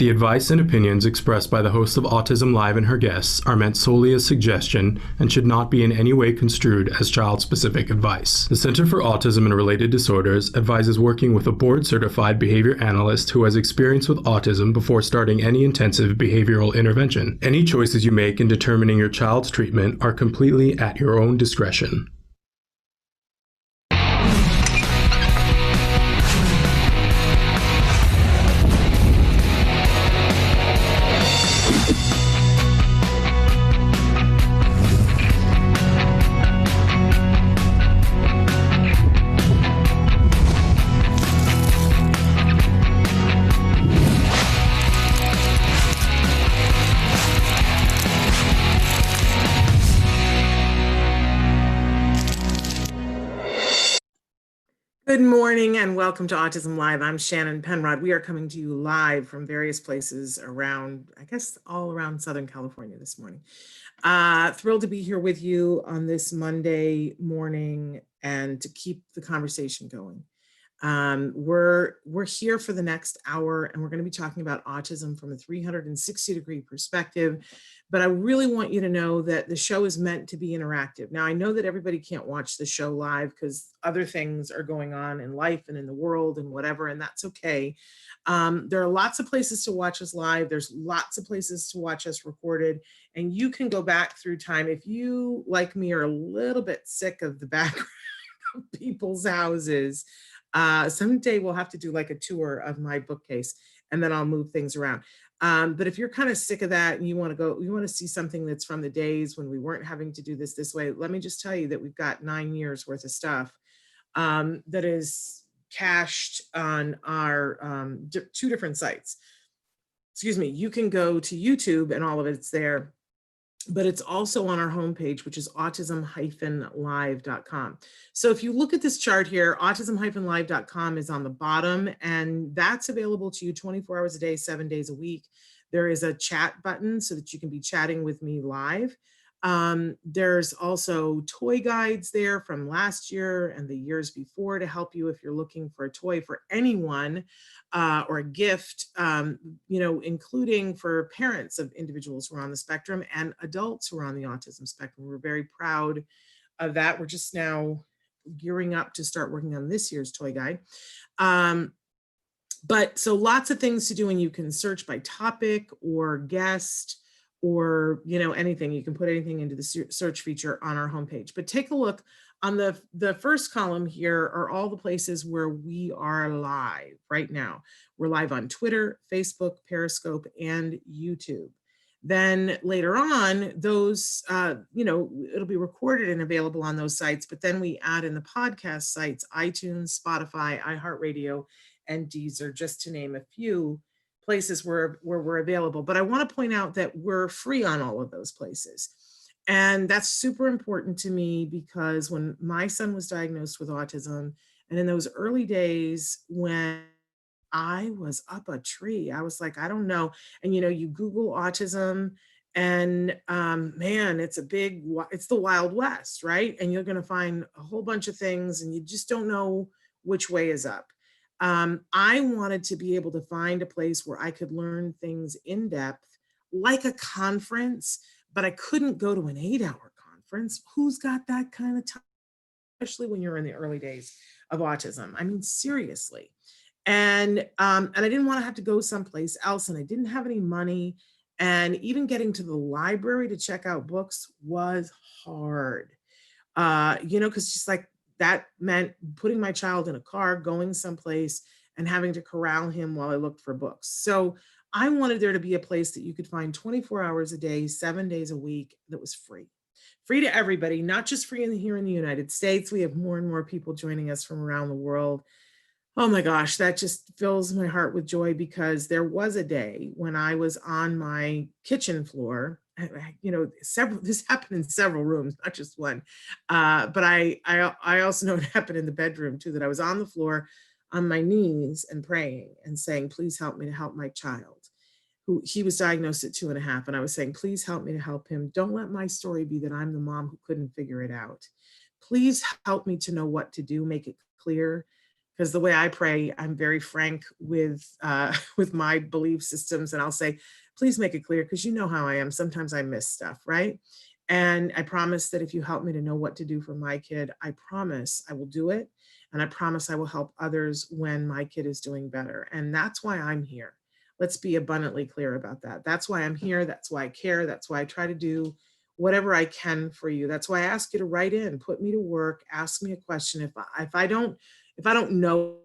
The advice and opinions expressed by the host of Autism Live and her guests are meant solely as suggestion and should not be in any way construed as child-specific advice. The Center for Autism and Related Disorders advises working with a board-certified behavior analyst who has experience with autism before starting any intensive behavioral intervention. Any choices you make in determining your child's treatment are completely at your own discretion. Good morning and welcome to Autism Live. I'm Shannon Penrod. We are coming to you live from various places around, I guess, all around Southern California this morning. Thrilled to be here with you on this Monday morning and to keep the conversation going. We're here for the next hour and we're going to be talking about autism from a 360-degree perspective. But I really want you to know that the show is meant to be interactive. Now, I know that everybody can't watch the show live because other things are going on in life and in the world and whatever, and that's okay. There are lots of places to watch us live. There's lots of places to watch us recorded, and you can go back through time. If you, like me, are a little bit sick of the background of people's houses, someday we'll have to do like a tour of my bookcase and then I'll move things around. But if you're kind of sick of that and you want to see something that's from the days when we weren't having to do this way, let me just tell you that we've got 9 years worth of stuff that is cached on our 2 different sites. Excuse me, you can go to YouTube and all of it's there, but it's also on our homepage, which is autism-live.com. So if you look at this chart here, autism-live.com is on the bottom, and that's available to you 24 hours a day, 7 days a week. There is a chat button so that you can be chatting with me live. There's also toy guides there from last year and the years before to help you if you're looking for a toy for anyone or a gift, including for parents of individuals who are on the spectrum and adults who are on the autism spectrum. We're very proud of that. We're just now gearing up to start working on this year's toy guide. But so lots of things to do, and you can search by topic or guest or anything. You can put anything into the search feature on our homepage. But take a look on the first column here are all the places where we are live right now. We're live on Twitter, Facebook, Periscope, and YouTube. Then later on, those, it'll be recorded and available on those sites, but then we add in the podcast sites, iTunes, Spotify, iHeartRadio, and Deezer, just to name a few places where we're available. But I want to point out that we're free on all of those places. And that's super important to me because when my son was diagnosed with autism, and in those early days when I was up a tree, I was like, I don't know. And, you Google autism and man, it's the Wild West, right? And you're going to find a whole bunch of things and you just don't know which way is up. I wanted to be able to find a place where I could learn things in depth, like a conference, but I couldn't go to an 8-hour conference. Who's got that kind of time, especially when you're in the early days of autism? I mean, seriously. And I didn't want to have to go someplace else, and I didn't have any money. And even getting to the library to check out books was hard, because just like, that meant putting my child in a car, going someplace, and having to corral him while I looked for books. So I wanted there to be a place that you could find 24 hours a day, 7 days a week that was free. Free to everybody, not just free here in the United States. We have more and more people joining us from around the world. Oh my gosh, that just fills my heart with joy because there was a day when I was on my kitchen floor. This happened in several rooms, not just one. But I also know it happened in the bedroom too, that I was on the floor on my knees and praying and saying, please help me to help my child. He was diagnosed at 2.5. And I was saying, please help me to help him. Don't let my story be that I'm the mom who couldn't figure it out. Please help me to know what to do, make it clear. because the way I pray, I'm very frank with with my belief systems, and I'll say, please make it clear, because you know how I am. Sometimes I miss stuff, right? And I promise that if you help me to know what to do for my kid, I promise I will do it. And I promise I will help others when my kid is doing better. And that's why I'm here. Let's be abundantly clear about that. That's why I'm here. That's why I care. That's why I try to do whatever I can for you. That's why I ask you to write in, put me to work, ask me a question. If I don't know,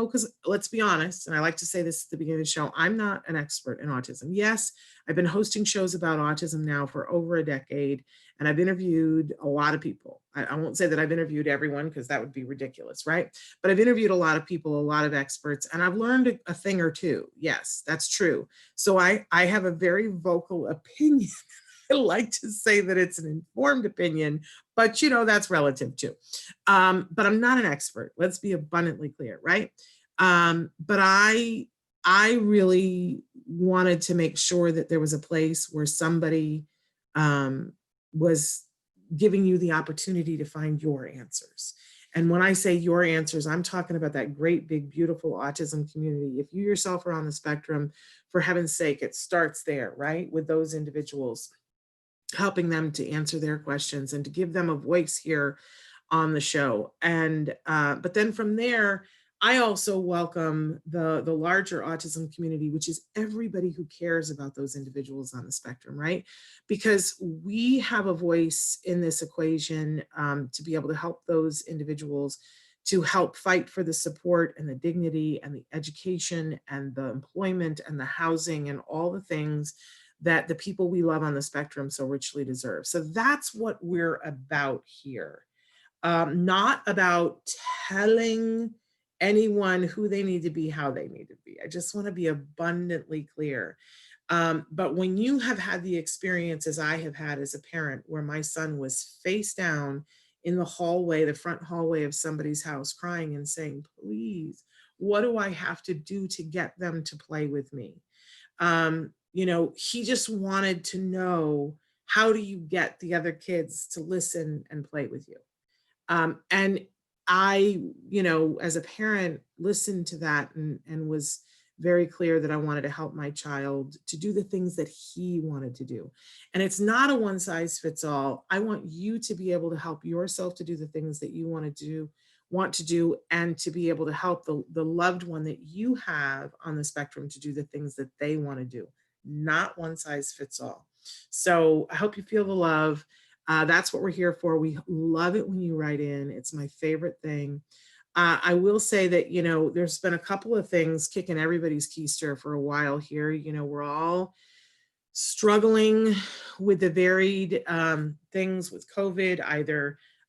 because let's be honest, and I like to say this at the beginning of the show, I'm not an expert in autism. Yes, I've been hosting shows about autism now for over a decade, and I've interviewed a lot of people. I won't say that I've interviewed everyone, because that would be ridiculous, right? But I've interviewed a lot of people, a lot of experts, and I've learned a thing or two. Yes, that's true. So I have a very vocal opinion. I like to say that it's an informed opinion, but that's relative too. But I'm not an expert. Let's be abundantly clear, right? But I really wanted to make sure that there was a place where somebody was giving you the opportunity to find your answers. And when I say your answers, I'm talking about that great, big, beautiful autism community. If you yourself are on the spectrum, for heaven's sake, it starts there, right? With those individuals, helping them to answer their questions and to give them a voice here on the show. And but then from there, I also welcome the larger autism community, which is everybody who cares about those individuals on the spectrum, right? Because we have a voice in this equation to be able to help those individuals, to help fight for the support and the dignity and the education and the employment and the housing and all the things that the people we love on the spectrum so richly deserve. So that's what we're about here. Not about telling anyone who they need to be, how they need to be. I just want to be abundantly clear. But when you have had the experience, as I have had as a parent, where my son was face down in the hallway, the front hallway of somebody's house, crying and saying, please, what do I have to do to get them to play with me? He just wanted to know, how do you get the other kids to listen and play with you? And I, as a parent, listened to that and was very clear that I wanted to help my child to do the things that he wanted to do. And it's not a one size fits all. I want you to be able to help yourself to do the things that you want to do, and to be able to help the loved one that you have on the spectrum to do the things that they want to do. Not one size fits all. So I hope you feel the love. That's what we're here for. We love it when you write in. It's my favorite thing. I will say that, there's been a couple of things kicking everybody's keister for a while here. We're all struggling with the varied things with COVID.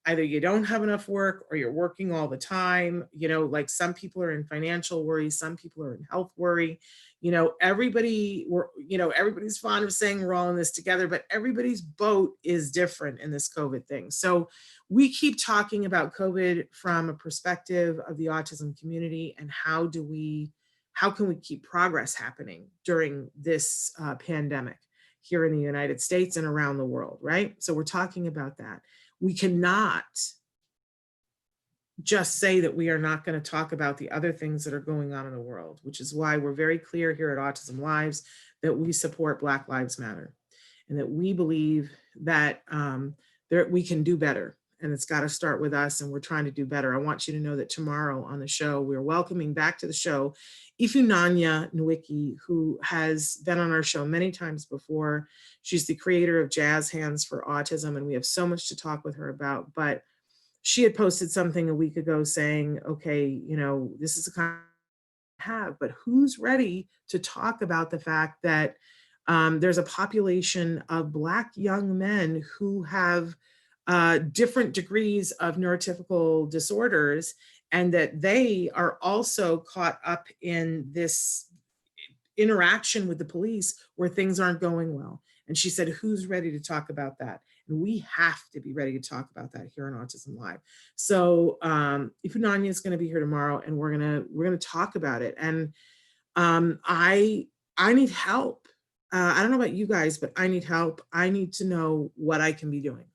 Either you don't have enough work, or you're working all the time. Like some people are in financial worry, some people are in health worry. Everybody's fond of saying we're all in this together, but everybody's boat is different in this COVID thing. So we keep talking about COVID from a perspective of the autism community, and how can we keep progress happening during this pandemic here in the United States and around the world, right? So we're talking about that. We cannot just say that we are not going to talk about the other things that are going on in the world, which is why we're very clear here at Autism Lives that we support Black Lives Matter, and that we believe that we can do better. And it's got to start with us, and we're trying to do better. I want you to know that tomorrow on the show, we're welcoming back to the show Ifunanya Nwiki, who has been on our show many times before. She's the creator of Jazz Hands for Autism, and we have so much to talk with her about. But she had posted something a week ago saying, okay, this is a kind of have, but who's ready to talk about the fact that there's a population of Black young men who have different degrees of neurotypical disorders, and that they are also caught up in this interaction with the police where things aren't going well. And she said, who's ready to talk about that? And we have to be ready to talk about that here on Autism Live. So Ifunanya is going to be here tomorrow, and we're gonna talk about it. And I need help. I don't know about you guys, but I need help. I need to know what I can be doing.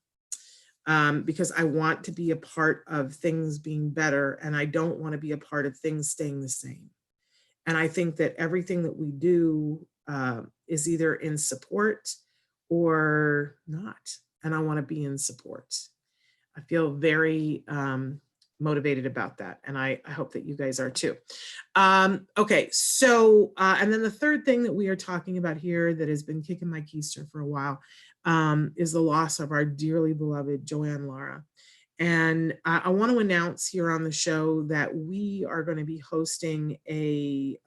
because I want to be a part of things being better, and I don't want to be a part of things staying the same. And I think that everything that we do is either in support or not. And I want to be in support. I feel very motivated about that. And I hope that you guys are too. Okay, so, and then the third thing that we are talking about here that has been kicking my keister for a while is the loss of our dearly beloved Joanne Lara. And I want to announce here on the show that we are going to be hosting a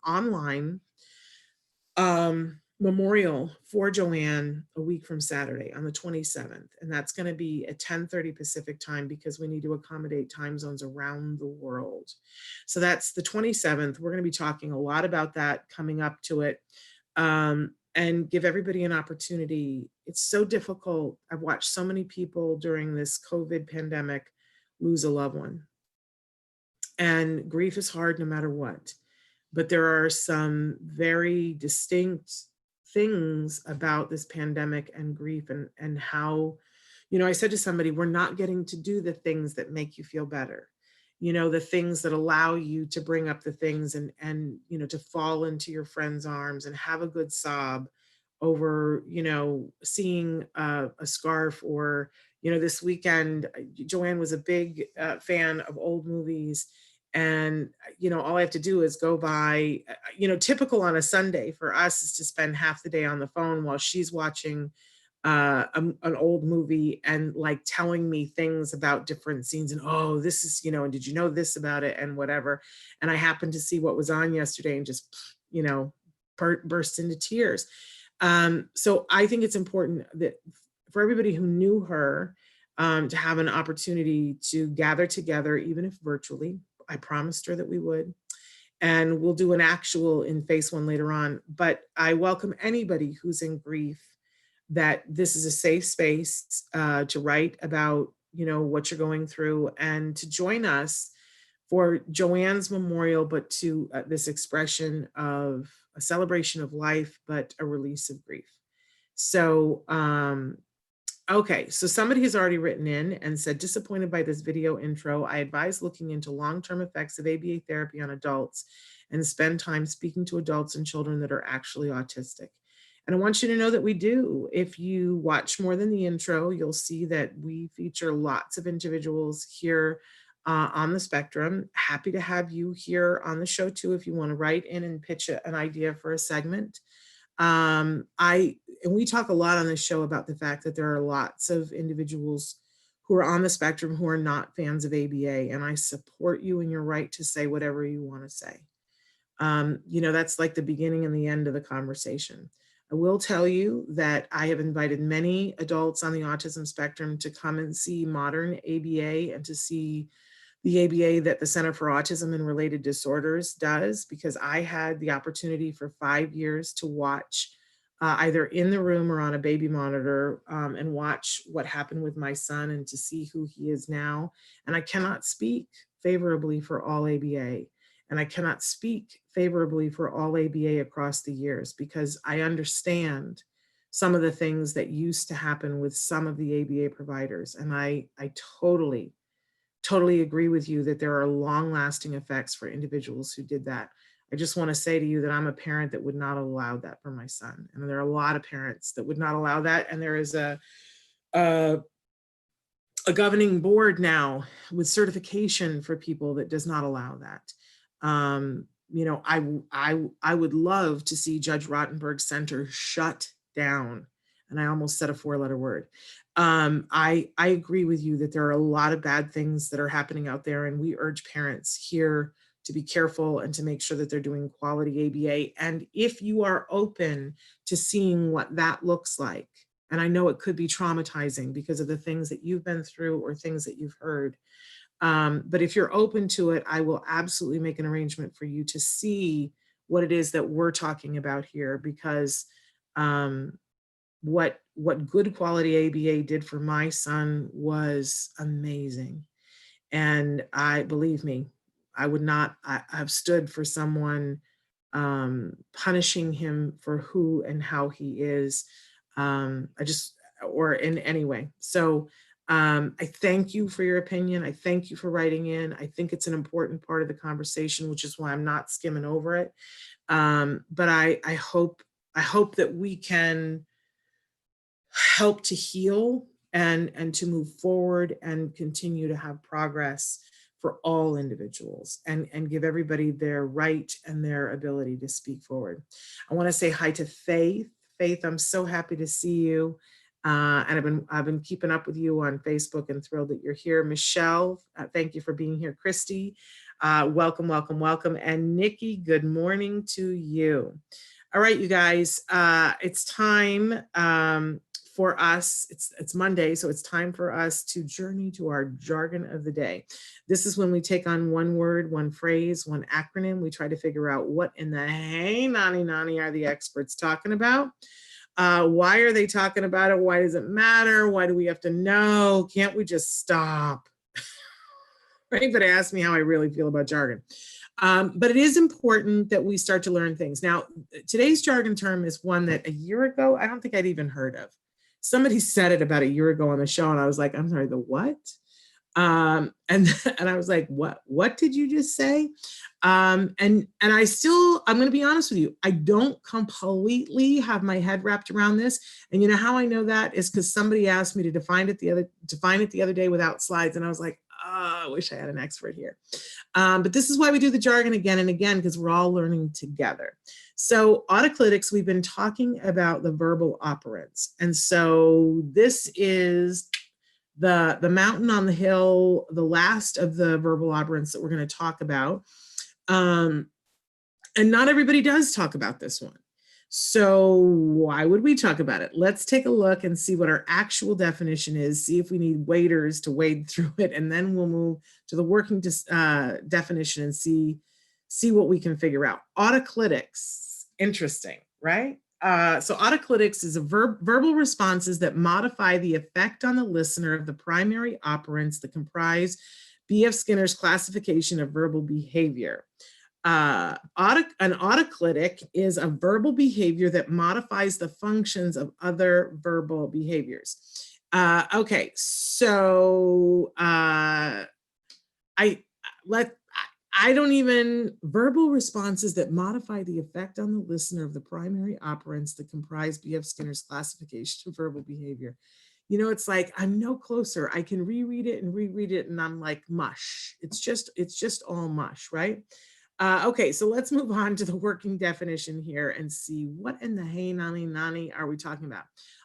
online memorial for Joanne a week from Saturday on the 27th. And that's going to be at 10:30 Pacific time because we need to accommodate time zones around the world. So that's the 27th. We're going to be talking a lot about that coming up to it. And give everybody an opportunity. It's so difficult. I've watched so many people during this COVID pandemic lose a loved one. And grief is hard no matter what. But there are some very distinct things about this pandemic and grief and how, I said to somebody, we're not getting to do the things that make you feel better. The things that allow you to bring up the things and to fall into your friend's arms and have a good sob over, seeing a scarf or, this weekend, Joanne was a big fan of old movies. And, all I have to do is go by, typical on a Sunday for us is to spend half the day on the phone while she's watching an old movie and like telling me things about different scenes and, oh, this is, and did you know this about it and whatever. And I happened to see what was on yesterday and just, burst into tears. So I think it's important that for everybody who knew her, to have an opportunity to gather together, even if virtually. I promised her that we would. And we'll do an actual in phase one later on. But I welcome anybody who's in grief that this is a safe space to write about, what you're going through and to join us for Joanne's memorial, but to this expression of a celebration of life, but a release of grief. So, okay, so somebody has already written in and said, disappointed by this video intro. I advise looking into long-term effects of ABA therapy on adults and spend time speaking to adults and children that are actually autistic. And I want you to know that we do. If you watch more than the intro, you'll see that we feature lots of individuals here on the spectrum. Happy to have you here on the show too, if you want to write in and pitch an idea for a segment. And we talk a lot on this show about the fact that there are lots of individuals who are on the spectrum who are not fans of ABA, and I support you in your right to say whatever you want to say. That's like the beginning and the end of the conversation. I will tell you that I have invited many adults on the autism spectrum to come and see modern ABA and to see the ABA that the Center for Autism and Related Disorders does, because I had the opportunity for 5 years to watch either in the room or on a baby monitor and watch what happened with my son and to see who he is now. And I cannot speak favorably for all ABA. And I cannot speak favorably for all ABA across the years because I understand some of the things that used to happen with some of the ABA providers. And I totally agree with you that there are long-lasting effects for individuals who did that. I just want to say to you that I'm a parent that would not allow that for my son. And there are a lot of parents that would not allow that. And there is a governing board now with certification for people that does not allow that. I would love to see Judge Rottenberg's center shut down. And I almost said a 4-letter word. I agree with you that there are a lot of bad things that are happening out there, and we urge parents here to be careful and to make sure that they're doing quality ABA. And if you are open to seeing what that looks like, and I know it could be traumatizing because of the things that you've been through or things that you've heard, but if you're open to it, I will absolutely make an arrangement for you to see what it is that we're talking about here, because what good quality ABA did for my son was amazing. And believe me, I would not, I've stood for someone punishing him for who and how he is, or in any way. So I thank you for your opinion. I thank you for writing in. I think it's an important part of the conversation, which is why I'm not skimming over it. But I hope that we can help to heal and to move forward and continue to have progress for all individuals and give everybody their right and their ability to speak forward. I want to say hi to Faith. Faith, I'm so happy to see you. And I've been keeping up with you on Facebook and thrilled that you're here. Michelle, thank you for being here. Christy, welcome, welcome, welcome. And Nikki, good morning to you. All right, you guys, it's time for us. It's Monday, so it's time for us to journey to our jargon of the day. This is when we take on one word, one phrase, one acronym. We try to figure out what in the hey nani are the experts talking about. Why are they talking about it? Why does it matter? Why do we have to know? Can't we just stop? Right? But ask me how I really feel about jargon. But it is important that we start to learn things. Now, today's jargon term is one that a year ago, I don't think I'd even heard of. Somebody said it about a year ago on the show, and I was like, I'm sorry, the what? And I was like, what did you just say? And I'm going to be honest with you, I don't completely have my head wrapped around this. And you know how I know that is because somebody asked me to define it the other day without slides. And I was like, oh, I wish I had an expert here. But this is why we do the jargon again and again, because we're all learning together. So Autoclitics, we've been talking about the verbal operants. And so this is the mountain on the hill, the last of the verbal operants that we're going to talk about. And not everybody does talk about this one. So why would we talk about it? Let's take a look and see what our actual definition is, see if we need waders to wade through it, and then we'll move to the working definition and see what we can figure out. Autoclitics, interesting, right? So autoclitics is a verbal responses that modify the effect on the listener of the primary operants that comprise B.F. Skinner's classification of verbal behavior. An autoclitic is a verbal behavior that modifies the functions of other verbal behaviors. Okay, so verbal responses that modify the effect on the listener of the primary operants that comprise B.F. Skinner's classification of verbal behavior. You know, it's like, I'm no closer. I can reread it and I'm like mush. It's just all mush, right? Okay, so let's move on to the working definition here and see what in the hey nani are we talking about.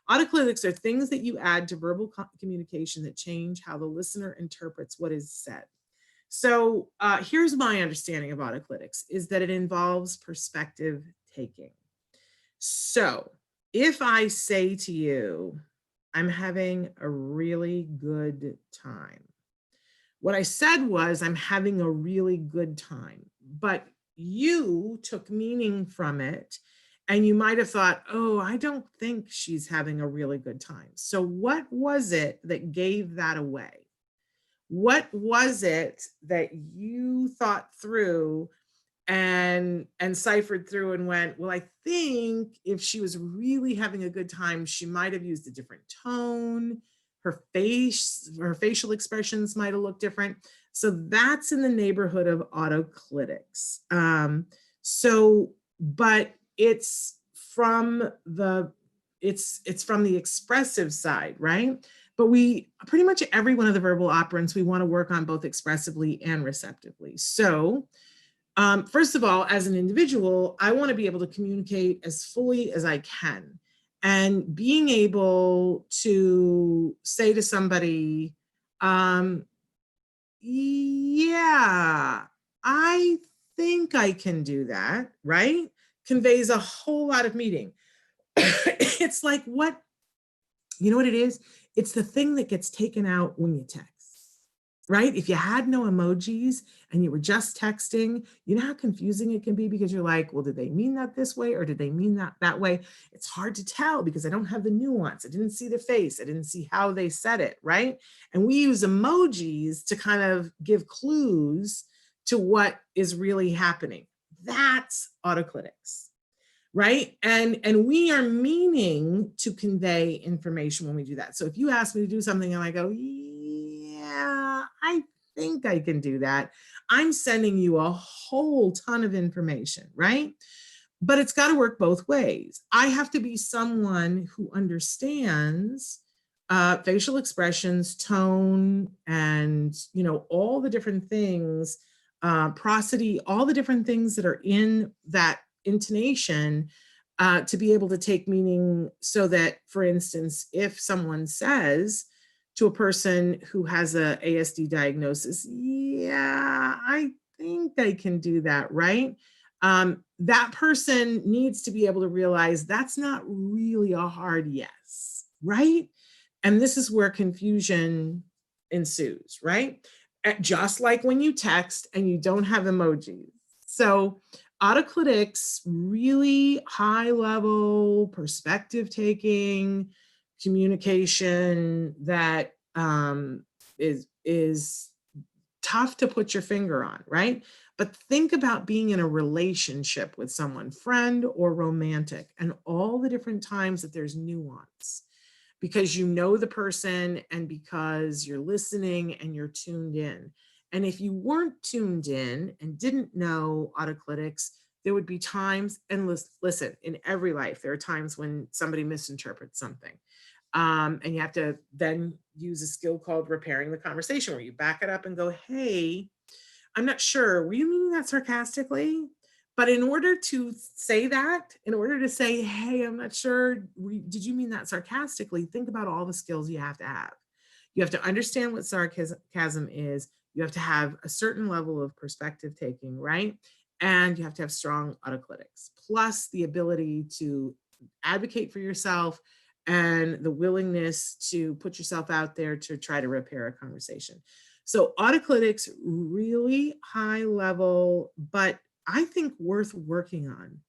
Autoclitics are things that you add to verbal communication that change how the listener interprets what is said. So here's my understanding of autoclitics is that it involves perspective taking. So if I say to you, I'm having a really good time. What I said was, I'm having a really good time, but you took meaning from it and you might have thought, oh, I don't think she's having a really good time. So what was it that gave that away? What was it that you thought through and ciphered through and went, well, I think if she was really having a good time, she might have used a different tone. Her facial expressions might have looked different. So that's in the neighborhood of autoclitics. But it's from the expressive side, right? But pretty much every one of the verbal operants, we want to work on both expressively and receptively. So first of all, as an individual, I want to be able to communicate as fully as I can. And being able to say to somebody, yeah, I think I can do that, right? Conveys a whole lot of meaning. It's like you know what it is? It's the thing that gets taken out when you text. Right? If you had no emojis and you were just texting, you know how confusing it can be because you're like, well, did they mean that this way or did they mean that way? It's hard to tell because I don't have the nuance. I didn't see the face. I didn't see how they said it, right? And we use emojis to kind of give clues to what is really happening. That's autoclitics. right? And we are meaning to convey information when we do that. So if you ask me to do something and I go, yeah, I think I can do that, I'm sending you a whole ton of information, right? But it's got to work both ways. I have to be someone who understands facial expressions, tone, and all the different things, prosody, all the different things that are in that intonation, to be able to take meaning, so that, for instance, if someone says to a person who has a ASD diagnosis, yeah, I think I can do that, right? That person needs to be able to realize that's not really a hard yes, right? And this is where confusion ensues, right? Just like when you text and you don't have emojis. So, Autoclitics, really high level perspective taking communication that is tough to put your finger on, right? But think about being in a relationship with someone, friend or romantic, and all the different times that there's nuance, because you know the person and because you're listening and you're tuned in. And if you weren't tuned in and didn't know Autoclitics, there would be times, and listen, in every life, there are times when somebody misinterprets something. And you have to then use a skill called repairing the conversation, where you back it up and go, hey, I'm not sure, were you meaning that sarcastically? But in order to say that, in order to say, hey, I'm not sure, did you mean that sarcastically? Think about all the skills you have to have. You have to understand what sarcasm is. You have to have a certain level of perspective taking, right? And you have to have strong autoclitics, plus the ability to advocate for yourself and the willingness to put yourself out there to try to repair a conversation. So autoclitics, really high level, but I think worth working on.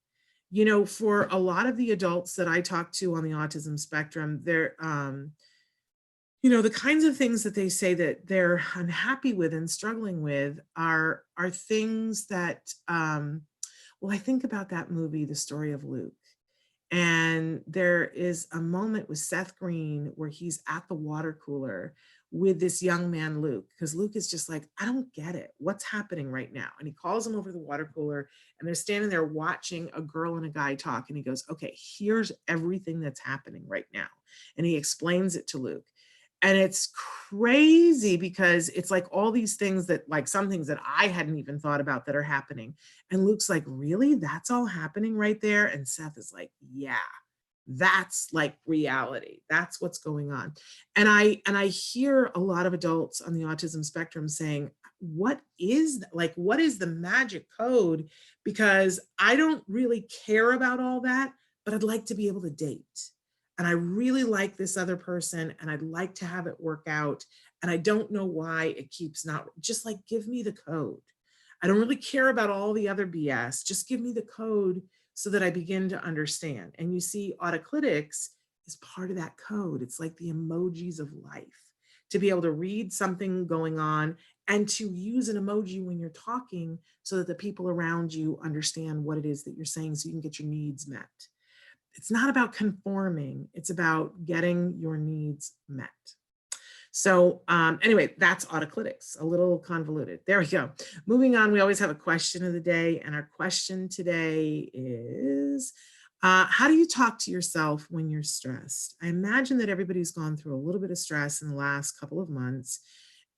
For a lot of the adults that I talk to on the autism spectrum, they're, the kinds of things that they say that they're unhappy with and struggling with are things that, well, I think about that movie, The Story of Luke. And there is a moment with Seth Green where he's at the water cooler with this young man, Luke, because Luke is just like, I don't get it. What's happening right now? And he calls him over to the water cooler, and they're standing there watching a girl and a guy talk. And he goes, okay, here's everything that's happening right now. And he explains it to Luke. And it's crazy because it's like all these things that, like, some things that I hadn't even thought about that are happening. And Luke's like, really? That's all happening right there? And Seth is like, yeah, that's like reality. That's what's going on. And I hear a lot of adults on the autism spectrum saying, what is the magic code? Because I don't really care about all that, but I'd like to be able to date. And I really like this other person and I'd like to have it work out. And I don't know why it keeps not, just like, give me the code. I don't really care about all the other BS. Just give me the code so that I begin to understand. And you see, Autoclitics is part of that code. It's like the emojis of life, to be able to read something going on and to use an emoji when you're talking so that the people around you understand what it is that you're saying so you can get your needs met. It's not about conforming, it's about getting your needs met. So anyway, that's Autoclitics, a little convoluted. There we go. Moving on, we always have a question of the day. And our question today is, how do you talk to yourself when you're stressed? I imagine that everybody's gone through a little bit of stress in the last couple of months.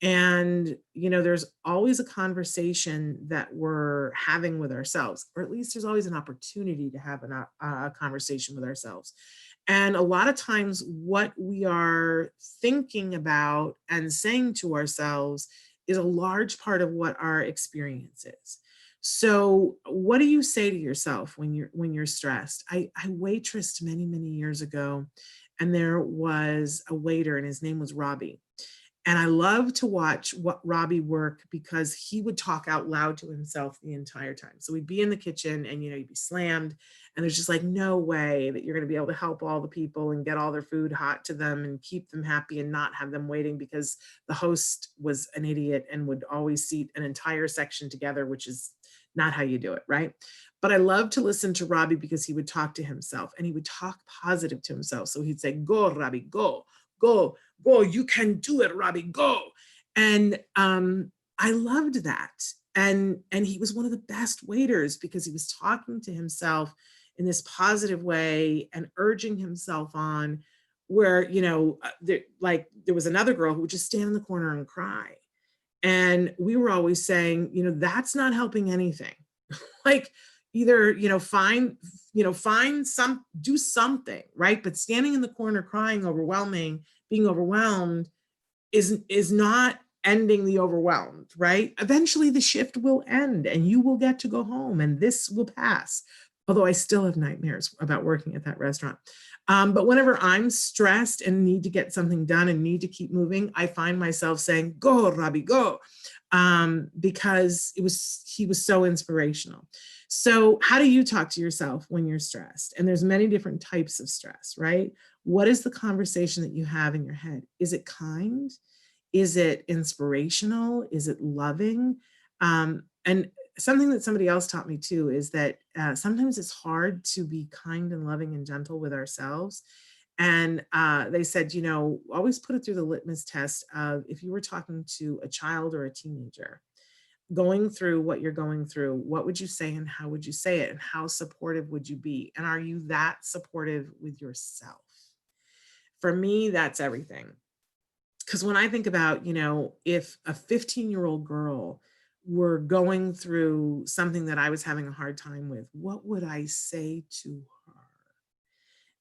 And, there's always a conversation that we're having with ourselves, or at least there's always an opportunity to have a conversation with ourselves. And a lot of times, what we are thinking about and saying to ourselves is a large part of what our experience is. So, what do you say to yourself when you're stressed? I waitressed many, many years ago, and there was a waiter, and his name was Robbie. And I love to watch what Robbie work because he would talk out loud to himself the entire time. So we'd be in the kitchen and, you'd be slammed, and there's just like no way that you're going to be able to help all the people and get all their food hot to them and keep them happy and not have them waiting, because the host was an idiot and would always seat an entire section together, which is not how you do it, right? But I love to listen to Robbie because he would talk to himself and he would talk positive to himself. So he'd say, go, Robbie, go, go, go. You can do it, Robbie, go. And I loved that. And he was one of the best waiters because he was talking to himself in this positive way and urging himself on, where, there was another girl who would just stand in the corner and cry. And we were always saying, that's not helping anything. Like, either, do something, right? But standing in the corner, crying, being overwhelmed is not ending the overwhelmed, right? Eventually the shift will end and you will get to go home and this will pass. Although I still have nightmares about working at that restaurant. But whenever I'm stressed and need to get something done and need to keep moving, I find myself saying, go, Robbie, go. Because he was so inspirational. So how do you talk to yourself when you're stressed? And there's many different types of stress, right? What is the conversation that you have in your head? Is it kind? Is it inspirational? Is it loving? And something that somebody else taught me too is that sometimes it's hard to be kind and loving and gentle with ourselves. And they said, always put it through the litmus test of, if you were talking to a child or a teenager going through what you're going through, what would you say and how would you say it? And how supportive would you be? And are you that supportive with yourself? For me, that's everything. Because when I think about, if a 15-year-old girl were going through something that I was having a hard time with, what would I say to her?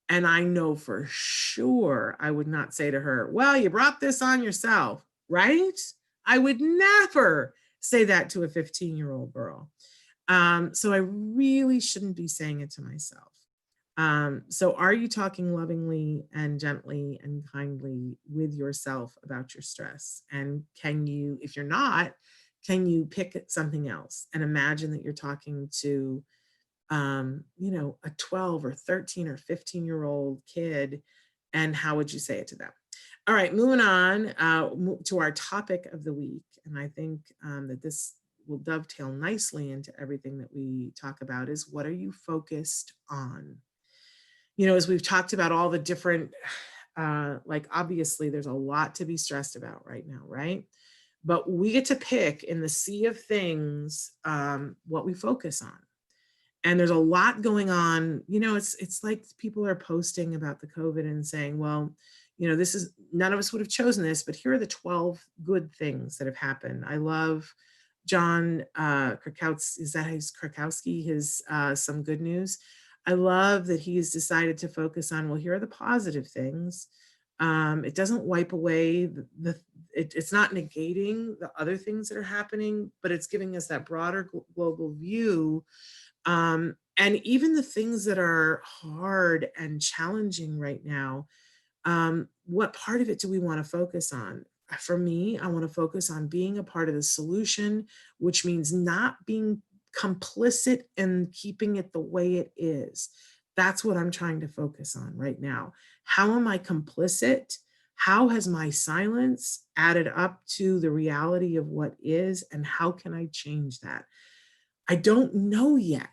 And I know for sure I would not say to her, well, you brought this on yourself, right? I would never say that to a 15-year-old girl. So I really shouldn't be saying it to myself. So are you talking lovingly and gently and kindly with yourself about your stress? And can you, if you're not, can you pick something else and imagine that you're talking to, a 12 or 13 or 15-year-old kid, and how would you say it to them? All right, moving on to our topic of the week. And I think that this will dovetail nicely into everything that we talk about, is what are you focused on? As we've talked about all the different, obviously there's a lot to be stressed about right now, right? But we get to pick in the sea of things what we focus on. And there's a lot going on. It's like people are posting about the COVID and saying, well, this is, none of us would have chosen this, but here are the 12 good things that have happened. I love John Krakowski, is that his Krakowski, his Some Good News. I love that he's decided to focus on, well, here are the positive things. It doesn't wipe away it's not negating the other things that are happening, but it's giving us that broader global view. And even the things that are hard and challenging right now, what part of it do we want to focus on? For me, I want to focus on being a part of the solution, which means not being complicit in keeping it the way it is. That's what I'm trying to focus on right now. How am I complicit? How has my silence added up to the reality of what is, and how can I change that? I don't know yet,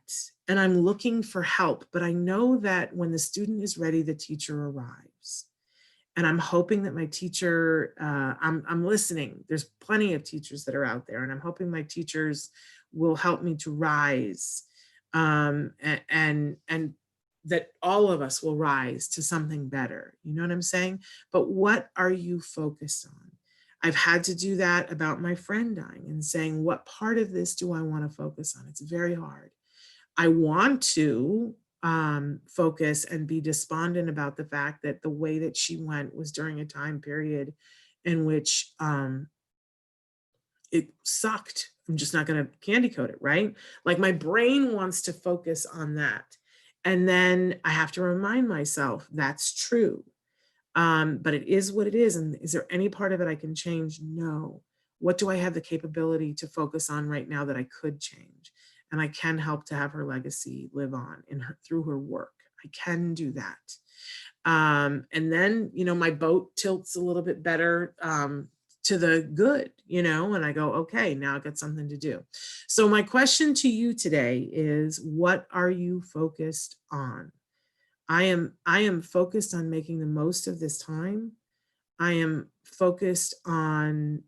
and I'm looking for help, but I know that when the student is ready, the teacher arrives. And I'm hoping that my teacher, I'm listening. There's plenty of teachers that are out there, and I'm hoping my teachers will help me to rise, and that all of us will rise to something better. You know what I'm saying? But what are you focused on? I've had to do that about my friend dying and saying, what part of this do I want to focus on? It's very hard. I want to focus and be despondent about the fact that the way that she went was during a time period in which it sucked. I'm just not going to candy coat it, right? Like, my brain wants to focus on that. And then I have to remind myself that's true. But it is what it is. And is there any part of it I can change? No. What do I have the capability to focus on right now that I could change? And I can help to have her legacy live on through her work. I can do that. And then, my boat tilts a little bit better to the good, and I go, okay, now I've got something to do. So my question to you today is, what are you focused on? I am focused on making the most of this time. I am focused on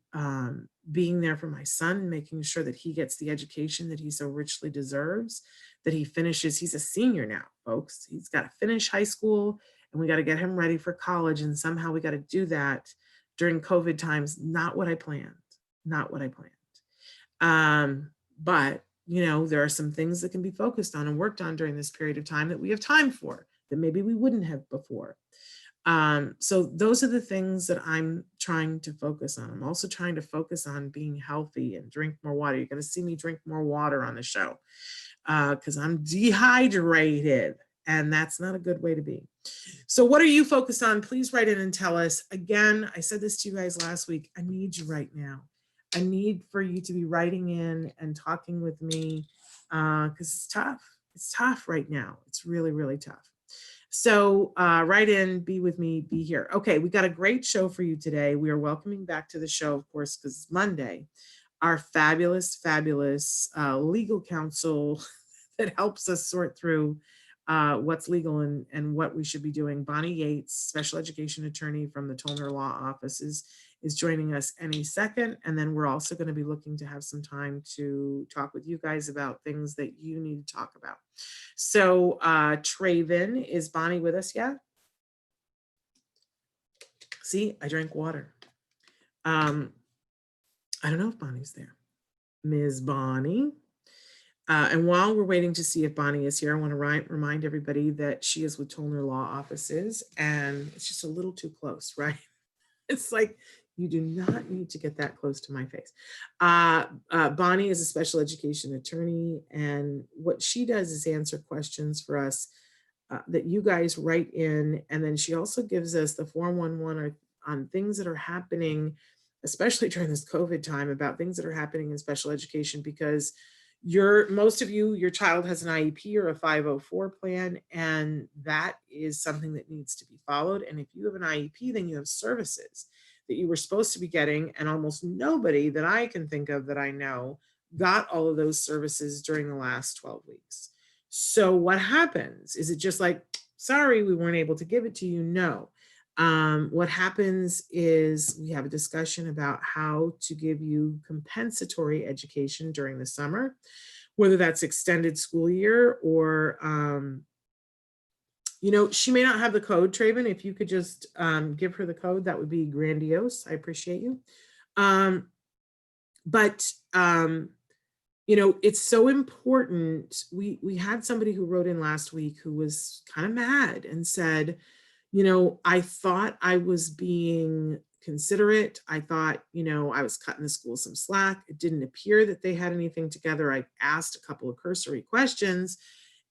being there for my son, making sure that he gets the education that he so richly deserves, that he finishes. He's a senior now, folks. He's got to finish high school, and we got to get him ready for college. And somehow we got to do that during COVID times. Not what I planned. Not what I planned. But there are some things that can be focused on and worked on during this period of time that we have time for, that maybe we wouldn't have before. So those are the things that I'm trying to focus on. I'm also trying to focus on being healthy and drink more water. You're going to see me drink more water on the show because I'm dehydrated, and that's not a good way to be. So what are you focused on? Please write in and tell us. Again, I said this to you guys last week. I need you right now. I need for you to be writing in and talking with me because it's tough. It's tough right now. It's really, really tough. So write in, be with me, be here. Okay, we got a great show for you today. We are welcoming back to the show, of course, because it's Monday, our fabulous, fabulous legal counsel that helps us sort through what's legal and what we should be doing. Bonnie Yates, special education attorney from the Tollner Law Offices, is joining us any second. And then we're also going to be looking to have some time to talk with you guys about things that you need to talk about. So Traven, is Bonnie with us yet? See, I drank water. I don't know if Bonnie's there. Ms. Bonnie. And while we're waiting to see if Bonnie is here, I want to remind everybody that she is with Tollner Law Offices, and it's just a little too close, right? It's like, you do not need to get that close to my face. Bonnie is a special education attorney, and what she does is answer questions for us that you guys write in, and then she also gives us the 411 on things that are happening, especially during this COVID time, about things that are happening in special education, because most of you, your child has an IEP or a 504 plan, and that is something that needs to be followed. And if you have an IEP, then you have services that you were supposed to be getting, and almost nobody that I can think of that I know got all of those services during the last 12 weeks. So what happens? Is it just like, sorry, we weren't able to give it to you? No. What happens is we have a discussion about how to give you compensatory education during the summer, whether that's extended school year or, she may not have the code, Traven. If you could just give her the code, that would be grandiose. I appreciate you. It's so important. We had somebody who wrote in last week who was kind of mad and said, I thought I was being considerate. I thought, I was cutting the school some slack. It didn't appear that they had anything together. I asked a couple of cursory questions,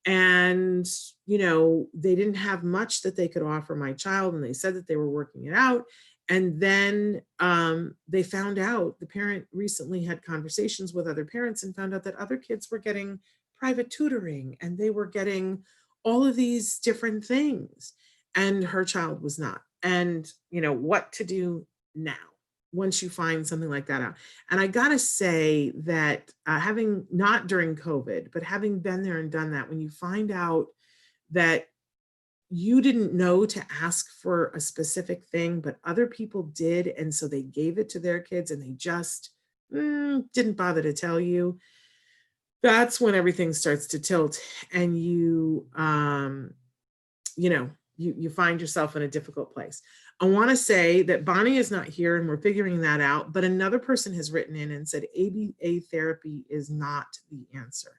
and, they didn't have much that they could offer my child, and they said that they were working it out. And then they found out, the parent recently had conversations with other parents and found out that other kids were getting private tutoring, and they were getting all of these different things, and her child was not. And, what to do now once you find something like that out. And I gotta say that having, not during COVID, but having been there and done that, when you find out that you didn't know to ask for a specific thing, but other people did, and so they gave it to their kids, and they just didn't bother to tell you, that's when everything starts to tilt, and you find yourself in a difficult place. I want to say that Bonnie is not here, and we're figuring that out, but another person has written in and said ABA therapy is not the answer.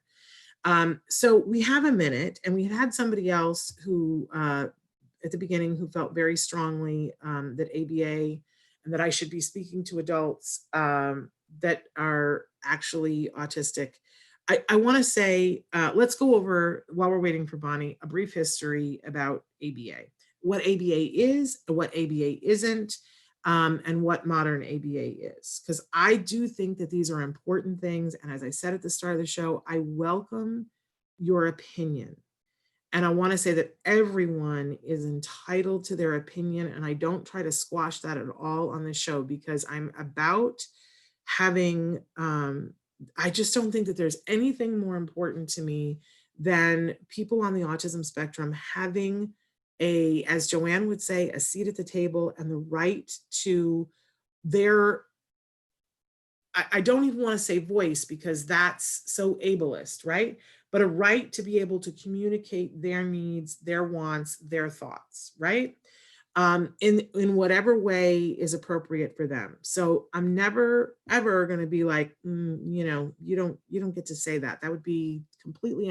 So we have a minute, and we had somebody else who at the beginning who felt very strongly that ABA, and that I should be speaking to adults that are actually autistic. I want to say, let's go over, while we're waiting for Bonnie, a brief history about ABA, what ABA is, what ABA isn't, and what modern ABA is. Because I do think that these are important things. And as I said at the start of the show, I welcome your opinion. And I want to say that everyone is entitled to their opinion. And I don't try to squash that at all on the show, because I'm about having, I just don't think that there's anything more important to me than people on the autism spectrum having a, as Joanne would say, a seat at the table and the right to their, I don't even want to say voice, because that's so ableist, right? But a right to be able to communicate their needs, their wants, their thoughts, right? In whatever way is appropriate for them. So I'm never ever going to be like, you know, you don't get to say that. That would be completely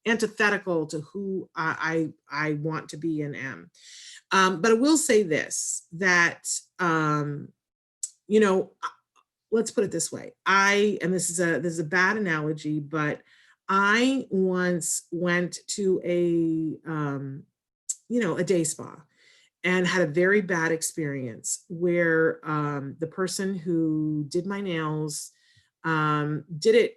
antithetical to who I want to be and am. But I will say this, that you know, let's put it this way. And this is a bad analogy, but I once went to a you know, a day spa, and had a very bad experience where the person who did my nails did it,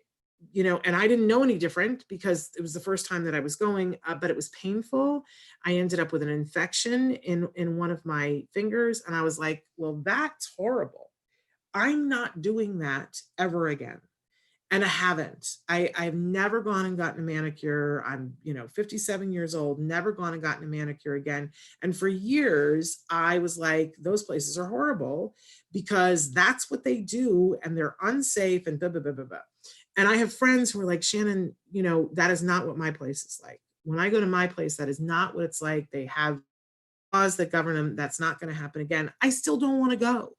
you know, and I didn't know any different because it was the first time that I was going, but it was painful. I ended up with an infection in one of my fingers, and I was like, well, that's horrible. I'm not doing that ever again. And I haven't. I've never gone and gotten a manicure. I'm, you know, 57 years old, never gone and gotten a manicure again. And for years, I was like, those places are horrible because that's what they do and they're unsafe and blah, blah, blah, blah, blah. And I have friends who are like, Shannon, you know, that is not what my place is like. When I go to my place, that is not what it's like. They have laws that govern them. That's not going to happen again. I still don't want to go.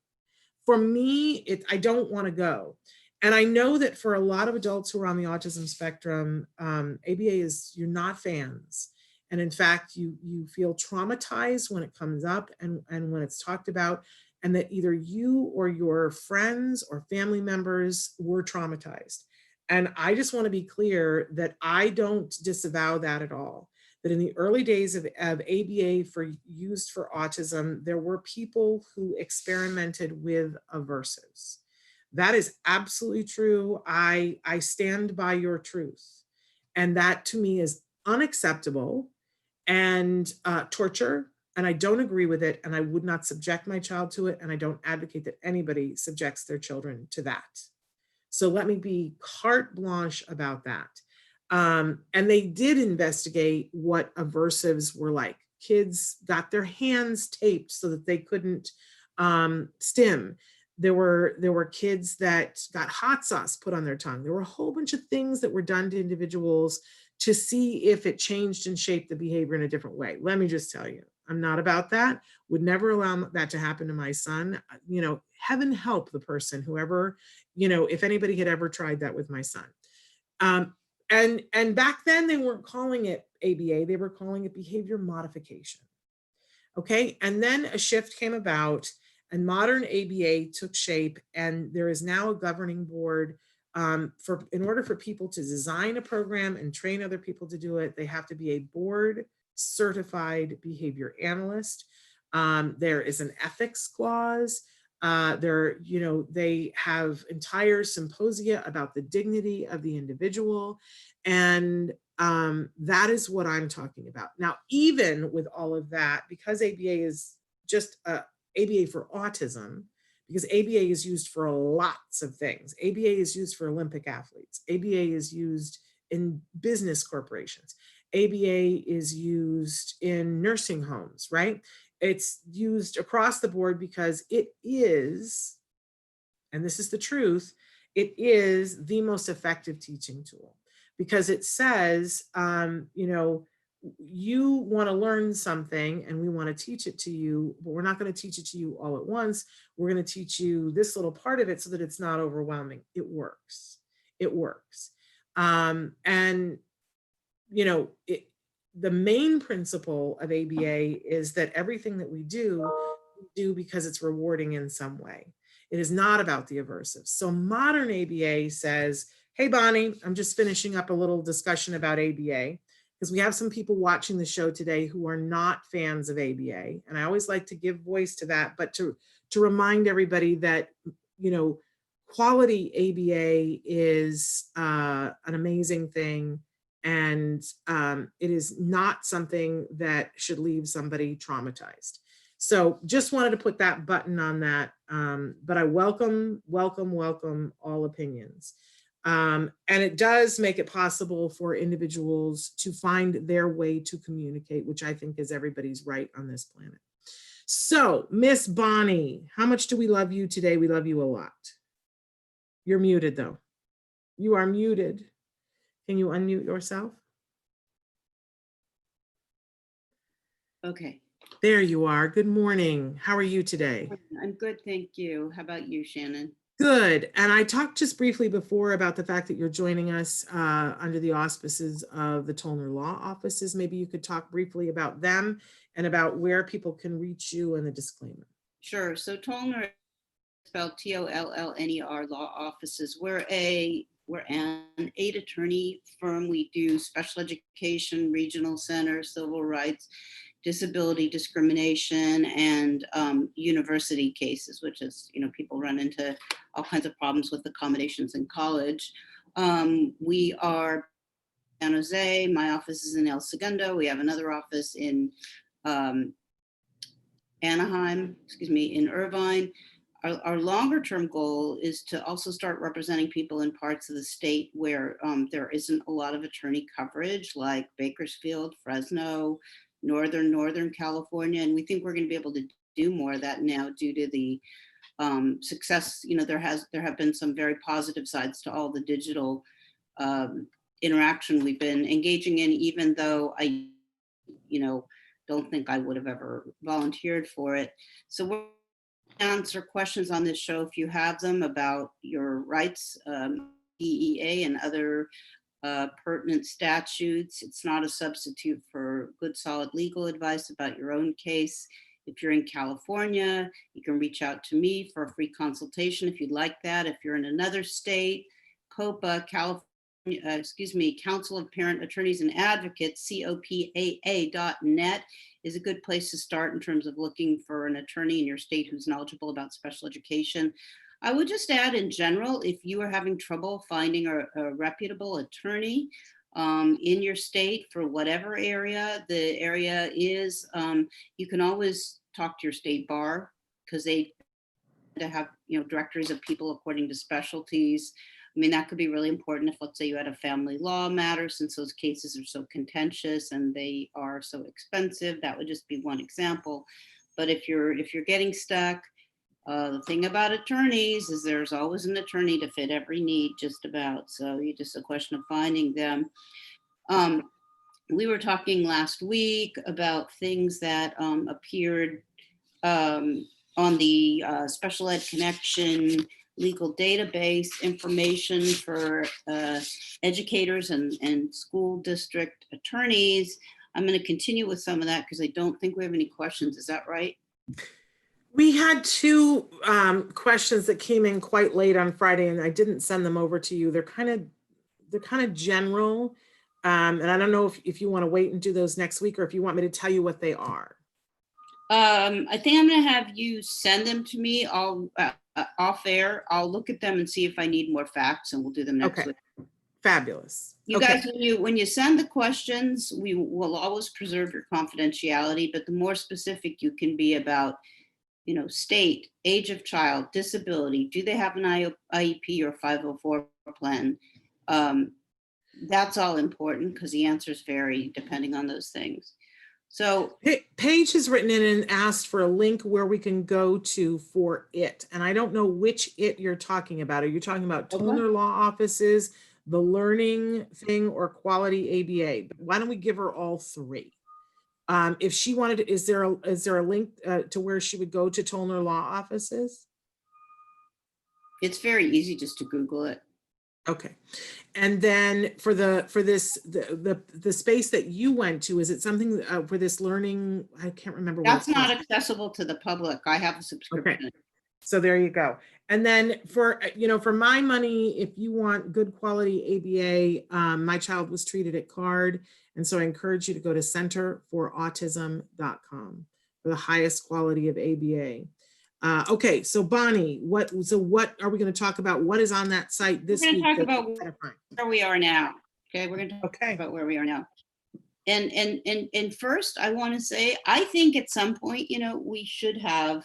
For me, I don't want to go. And I know that for a lot of adults who are on the autism spectrum, ABA is, you're not fans. And in fact, you feel traumatized when it comes up and when it's talked about, and that either you or your friends or family members were traumatized. And I just want to be clear that I don't disavow that at all. That in the early days of ABA used for autism, there were people who experimented with aversives. That is absolutely true. I stand by your truth. And that to me is unacceptable and torture. And I don't agree with it. And I would not subject my child to it. And I don't advocate that anybody subjects their children to that. So let me be carte blanche about that. And they did investigate what aversives were like. Kids got their hands taped so that they couldn't stim. There were kids that got hot sauce put on their tongue. There were a whole bunch of things that were done to individuals to see if it changed and shaped the behavior in a different way. Let me just tell you, I'm not about that. Would never allow that to happen to my son. You know, heaven help the person, whoever, you know, if anybody had ever tried that with my son. And back then they weren't calling it ABA, they were calling it behavior modification. Okay, and then a shift came about and modern ABA took shape, and there is now a governing board. In order for people to design a program and train other people to do it, they have to be a board certified behavior analyst. There is an ethics clause. You know, they have entire symposia about the dignity of the individual. And that is what I'm talking about. Now, even with all of that, because ABA is just ABA for autism, because ABA is used for lots of things. ABA is used for Olympic athletes. ABA is used in business corporations. ABA is used in nursing homes, right? It's used across the board because it is, and this is the truth, it is the most effective teaching tool because it says, you know, you want to learn something and we want to teach it to you, but we're not going to teach it to you all at once. We're going to teach you this little part of it so that it's not overwhelming. It works. It works. And, you know, the main principle of ABA is that everything that we do because it's rewarding in some way. It is not about the aversive. So modern ABA says, hey, Bonnie, I'm just finishing up a little discussion about ABA because we have some people watching the show today who are not fans of ABA. And I always like to give voice to that, but to remind everybody that, you know, quality ABA is an amazing thing. And it is not something that should leave somebody traumatized. So just wanted to put that button on that. But I welcome all opinions. And it does make it possible for individuals to find their way to communicate, which I think is everybody's right on this planet. So, Miss Bonnie, how much do we love you today? We love you a lot. You're muted though. You are muted. Can you unmute yourself? Okay. There you are. Good morning. How are you today? I'm good, thank you. How about you, Shannon? Good. And I talked just briefly before about the fact that you're joining us under the auspices of the Tollner Law Offices. Maybe you could talk briefly about them and about where people can reach you and the disclaimer. Sure. So Tollner, spelled Tollner Law Offices. We're an 8-attorney firm. We do special education, regional center, civil rights, disability discrimination, and university cases, which is, people run into all kinds of problems with accommodations in college. We are San Jose. My office is in El Segundo. We have another office in Anaheim, in Irvine. Our longer term goal is to also start representing people in parts of the state where there isn't a lot of attorney coverage, like Bakersfield, Fresno, Northern California. And we think we're going to be able to do more of that now due to the success. There have been some very positive sides to all the digital interaction we've been engaging in, even though I, don't think I would have ever volunteered for it. So we're answer questions on this show if you have them about your rights, DEA and other pertinent statutes. It's not a substitute for good, solid legal advice about your own case. If you're in California, you can reach out to me for a free consultation if you'd like that. If you're in another state, COPA, Council of Parent Attorneys and Advocates, COPAA.net is a good place to start in terms of looking for an attorney in your state who's knowledgeable about special education. I would just add, in general, if you are having trouble finding a reputable attorney in your state for whatever area the area is, you can always talk to your state bar, because they have directories of people according to specialties. I mean, that could be really important if, let's say, you had a family law matter, since those cases are so contentious and they are so expensive. That would just be one example. But if you're getting stuck, the thing about attorneys is there's always an attorney to fit every need, just about. So it's just a question of finding them. We were talking last week about things that appeared on the Special Ed Connection legal database information for educators and school district attorneys. I'm going to continue with some of that because I don't think we have any questions. Is that right? We had two questions that came in quite late on Friday, and I didn't send them over to you. They're kind of general, and I don't know if you want to wait and do those next week, or if you want me to tell you what they are. I think I'm going to have you send them to me. I'll off air. I'll look at them and see if I need more facts, and we'll do them next week. Fabulous. You guys, when you send the questions, we will always preserve your confidentiality, but the more specific you can be about, state, age of child, disability, do they have an IEP or 504 plan? That's all important because the answers vary depending on those things. So Paige has written in and asked for a link where we can go to for it. And I don't know which it you're talking about. Are you talking about Tollner Law Offices, the learning thing, or quality ABA? Why don't we give her all three? If she wanted to, is there a link to where she would go to Tollner Law Offices? It's very easy just to Google it. Okay. And then for the space that you went to, is it something for this learning? I can't remember. That's not accessible to the public. I have a subscription. Okay. So there you go. And then for my money, if you want good quality ABA, my child was treated at CARD. And so I encourage you to go to centerforautism.com for the highest quality of ABA. Okay, so Bonnie, what are we going to talk about? What is on that site this week? We're going to talk about where we are now. Okay, we're going to talk Okay. about where we are now. And first, I want to say, I think at some point, we should have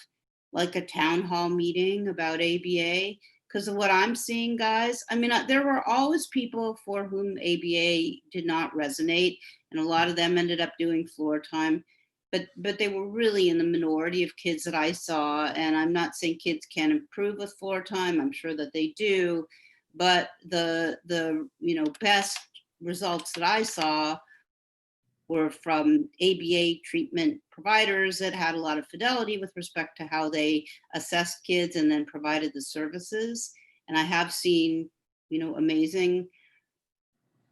like a town hall meeting about ABA, because of what I'm seeing, guys. I mean, there were always people for whom ABA did not resonate, and a lot of them ended up doing floor time. But they were really in the minority of kids that I saw. And I'm not saying kids can't improve with floor time. I'm sure that they do. But the best results that I saw were from ABA treatment providers that had a lot of fidelity with respect to how they assessed kids and then provided the services. And I have seen, amazing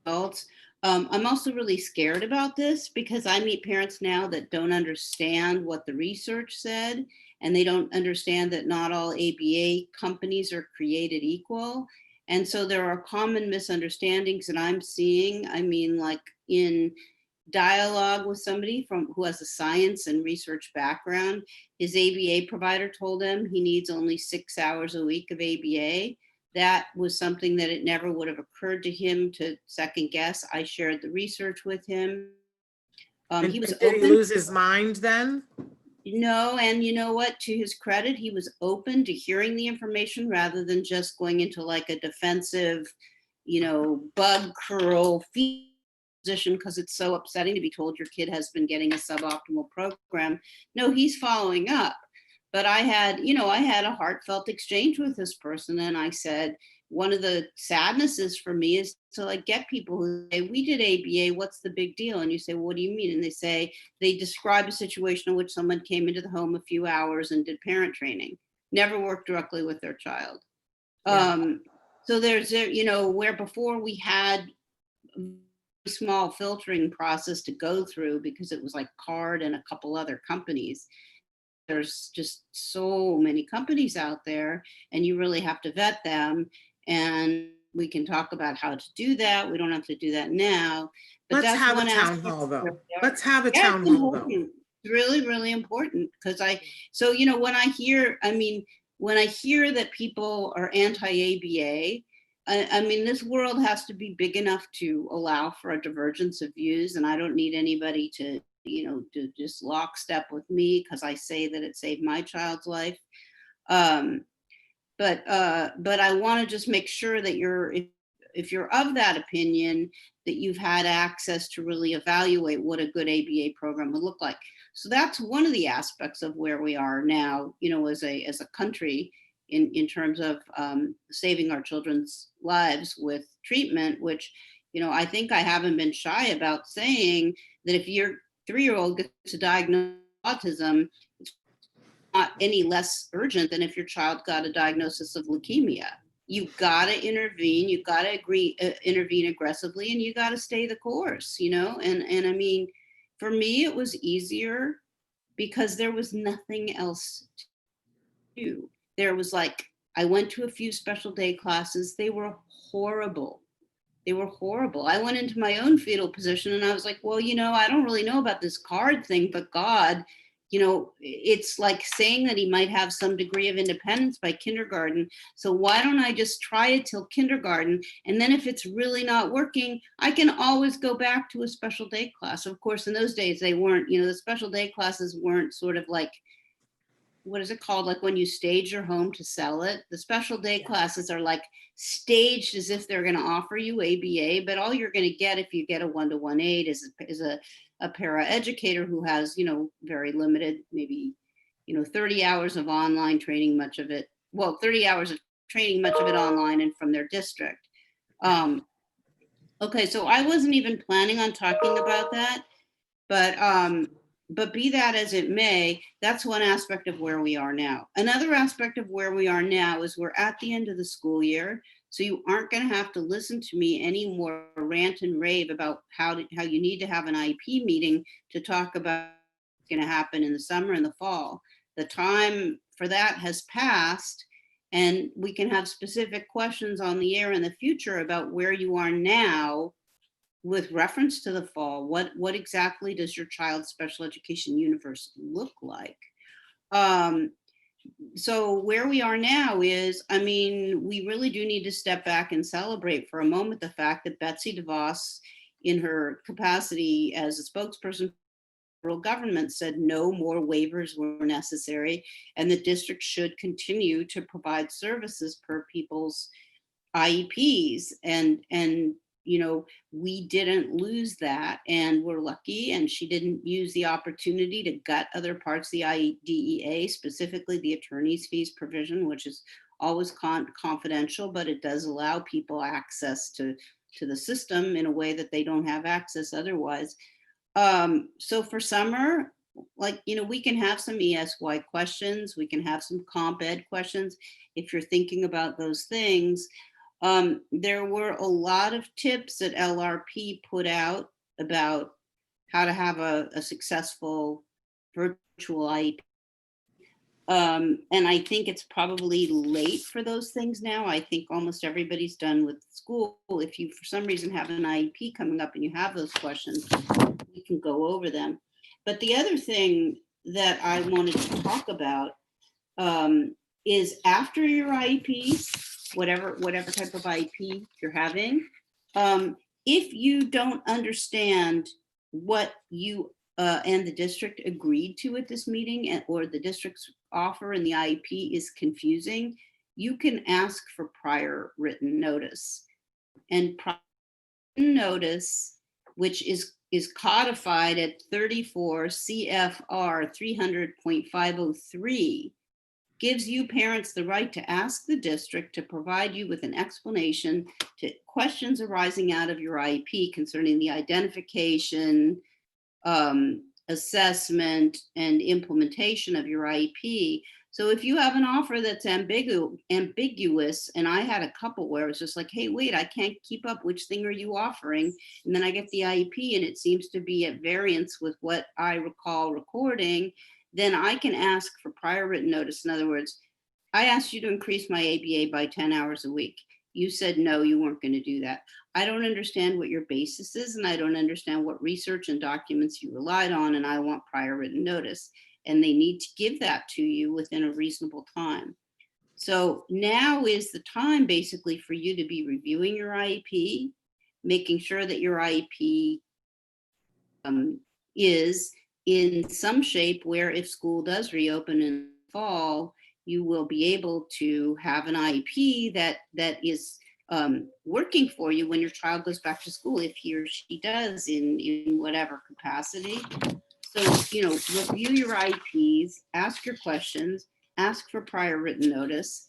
results. I'm also really scared about this because I meet parents now that don't understand what the research said, and they don't understand that not all ABA companies are created equal. And so there are common misunderstandings that I'm seeing. I mean, like in dialogue with somebody who has a science and research background, his ABA provider told him he needs only 6 hours a week of ABA. That was something that it never would have occurred to him to second guess. I shared the research with him. And He was did he open. lose his mind then? No, and you know what? To his credit, he was open to hearing the information rather than just going into like a defensive, bug curl position because it's so upsetting to be told your kid has been getting a suboptimal program. No, he's following up. But I had a heartfelt exchange with this person, and I said, one of the sadnesses for me is to like get people who say, we did ABA, what's the big deal? And you say, well, what do you mean? And they say, they describe a situation in which someone came into the home a few hours and did parent training, never worked directly with their child. Yeah. So there's, where before we had a small filtering process to go through because it was like CARD and a couple other companies. There's just so many companies out there, and you really have to vet them. And we can talk about how to do that. We don't have to do that now. But Let's that's have a one town aspect hall though. where we are. Let's have a Yeah, town it's hall though. important. It's really, really important because when I hear that people are anti-ABA, I mean, this world has to be big enough to allow for a divergence of views, and I don't need anybody to just lockstep with me because I say that it saved my child's life. But I want to just make sure that if you're of that opinion, that you've had access to really evaluate what a good ABA program would look like. So that's one of the aspects of where we are now, as a country in terms of saving our children's lives with treatment, which, I think I haven't been shy about saying that if your 3-year-old gets a diagnosis of autism, it's not any less urgent than if your child got a diagnosis of leukemia. You've got to intervene. You've got to intervene aggressively, and you got to stay the course. And I mean, for me, it was easier because there was nothing else to do. There was I went to a few special day classes. They were horrible. I went into my own fetal position and I was like, well, I don't really know about this CARD thing, but God, it's like saying that he might have some degree of independence by kindergarten. So why don't I just try it till kindergarten? And then if it's really not working, I can always go back to a special day class. Of course, in those days, they weren't, the special day classes weren't sort of like, what is it called? Like when you stage your home to sell it, the special day classes are like staged as if they're going to offer you ABA, but all you're going to get if you get a 1-to-1 aid is a para-educator who has, very limited, maybe, 30 hours of online training, 30 hours of training, much of it online and from their district. Okay, so I wasn't even planning on talking about that, but be that as it may, that's one aspect of where we are now. Another aspect of where we are now is we're at the end of the school year. So you aren't going to have to listen to me anymore rant and rave about how you need to have an IEP meeting to talk about what's going to happen in the summer and the fall. The time for that has passed, and we can have specific questions on the air in the future about where you are now with reference to the fall. What exactly does your child's special education universe look like? So where we are now is, I mean, we really do need to step back and celebrate for a moment the fact that Betsy DeVos, in her capacity as a spokesperson for the federal government, said no more waivers were necessary, and the district should continue to provide services per people's IEPs. And you know, we didn't lose that, and we're lucky. And she didn't use the opportunity to gut other parts of the IDEA, specifically the attorney's fees provision, which is always confidential, but it does allow people access to the system in a way that they don't have access otherwise. So for summer, like, you know, we can have some ESY questions, we can have some comp ed questions if you're thinking about those things. There were a lot of tips that LRP put out about how to have a successful virtual IEP. And I think it's probably late for those things now. I think almost everybody's done with school. If you, for some reason, have an IEP coming up and you have those questions, we can go over them. But the other thing that I wanted to talk about is after your IEP, whatever type of IEP you're having, if you don't understand what you and the district agreed to at this meeting, or the district's offer in the IEP is confusing, you can ask for prior written notice. And prior written notice, which is codified at 34 CFR 300.503, gives you parents the right to ask the district to provide you with an explanation to questions arising out of your IEP concerning the identification, assessment, and implementation of your IEP. So if you have an offer that's ambiguous, and I had a couple where it's just like, hey, wait, I can't keep up, which thing are you offering? And then I get the IEP and it seems to be at variance with what I recall recording, then I can ask for prior written notice. In other words, I asked you to increase my ABA by 10 hours a week. You said no, you weren't going to do that. I don't understand what your basis is, and I don't understand what research and documents you relied on, and I want prior written notice. And they need to give that to you within a reasonable time. So now is the time basically for you to be reviewing your IEP, making sure that your IEP is in some shape where if school does reopen in the fall, you will be able to have an IEP that is working for you when your child goes back to school, if he or she does in whatever capacity. So, you know, review your IEPs, ask your questions, ask for prior written notice,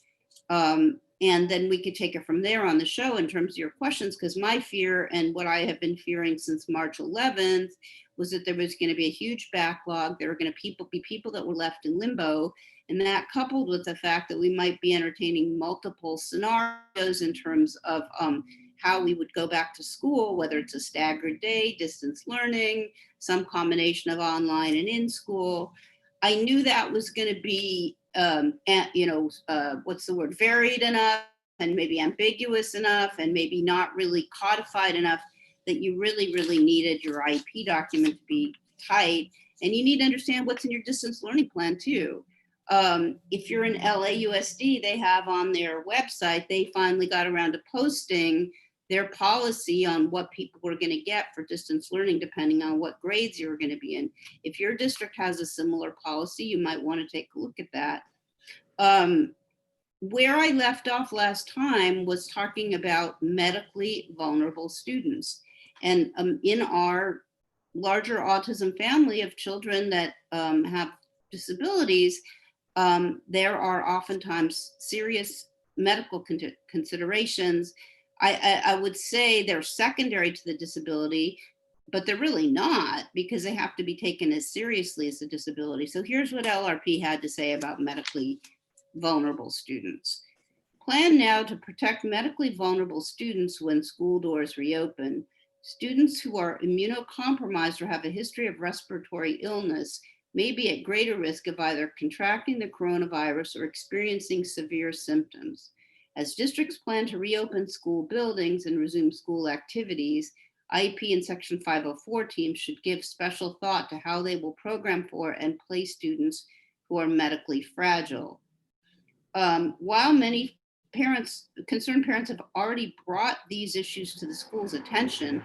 and then we could take it from there on the show in terms of your questions, because my fear, and what I have been fearing since March 11th, was that there was going to be a huge backlog. There were going to be people that were left in limbo. And that, coupled with the fact that we might be entertaining multiple scenarios in terms of how we would go back to school, whether it's a staggered day, distance learning, some combination of online and in school. I knew that was going to be, what's the word, varied enough, and maybe ambiguous enough, and maybe not really codified enough that you really, really needed your IEP document to be tight. And you need to understand what's in your distance learning plan too. If you're in LAUSD, they have on their website, they finally got around to posting their policy on what people were going to get for distance learning, depending on what grades you were going to be in. If your district has a similar policy, you might want to take a look at that. Where I left off last time was talking about medically vulnerable students. And in our larger autism family of children that have disabilities, there are oftentimes serious medical considerations. I would say they're secondary to the disability, but they're really not, because they have to be taken as seriously as a disability. So here's what LRP had to say about medically vulnerable students. Plan now to protect medically vulnerable students when school doors reopen. Students who are immunocompromised or have a history of respiratory illness may be at greater risk of either contracting the coronavirus or experiencing severe symptoms. As districts plan to reopen school buildings and resume school activities, IEP and Section 504 teams should give special thought to how they will program for and place students who are medically fragile. While many concerned parents have already brought these issues to the school's attention,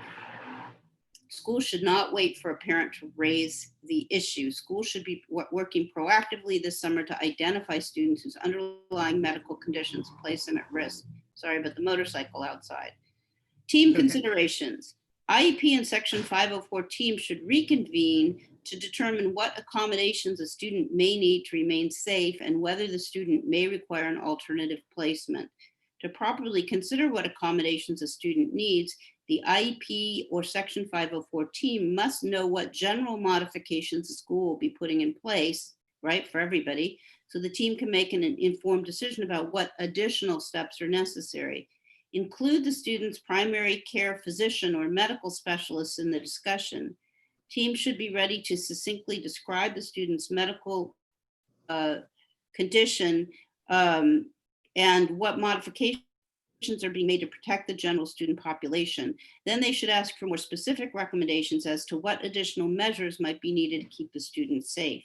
schools should not wait for a parent to raise the issue. Schools should be working proactively this summer to identify students whose underlying medical conditions place them at risk. Sorry about the motorcycle outside. Team considerations. IEP and Section 504 teams should reconvene to determine what accommodations a student may need to remain safe and whether the student may require an alternative placement. To properly consider what accommodations a student needs, the IEP or Section 504 team must know what general modifications the school will be putting in place, right, for everybody, so the team can make an informed decision about what additional steps are necessary. Include the student's primary care physician or medical specialist in the discussion. Teams should be ready to succinctly describe the student's medical condition and what modifications are being made to protect the general student population. Then they should ask for more specific recommendations as to what additional measures might be needed to keep the student safe.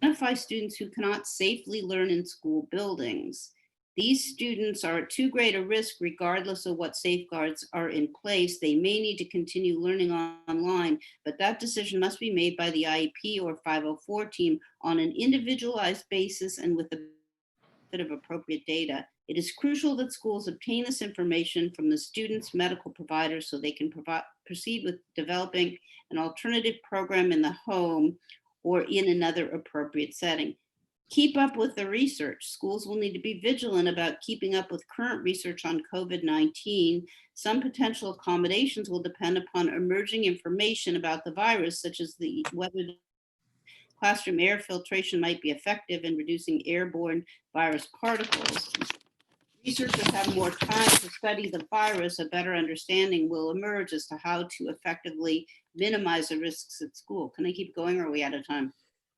Identify students who cannot safely learn in school buildings. These students are at too great a risk regardless of what safeguards are in place. They may need to continue learning online, but that decision must be made by the IEP or 504 team on an individualized basis and with the benefit of appropriate data. It is crucial that schools obtain this information from the students' medical providers so they can proceed with developing an alternative program in the home or in another appropriate setting. Keep up with the research. Schools will need to be vigilant about keeping up with current research on COVID-19. Some potential accommodations will depend upon emerging information about the virus, such as whether classroom air filtration might be effective in reducing airborne virus particles. Researchers have more time to study the virus, a better understanding will emerge as to how to effectively minimize the risks at school. Can I keep going or are we out of time?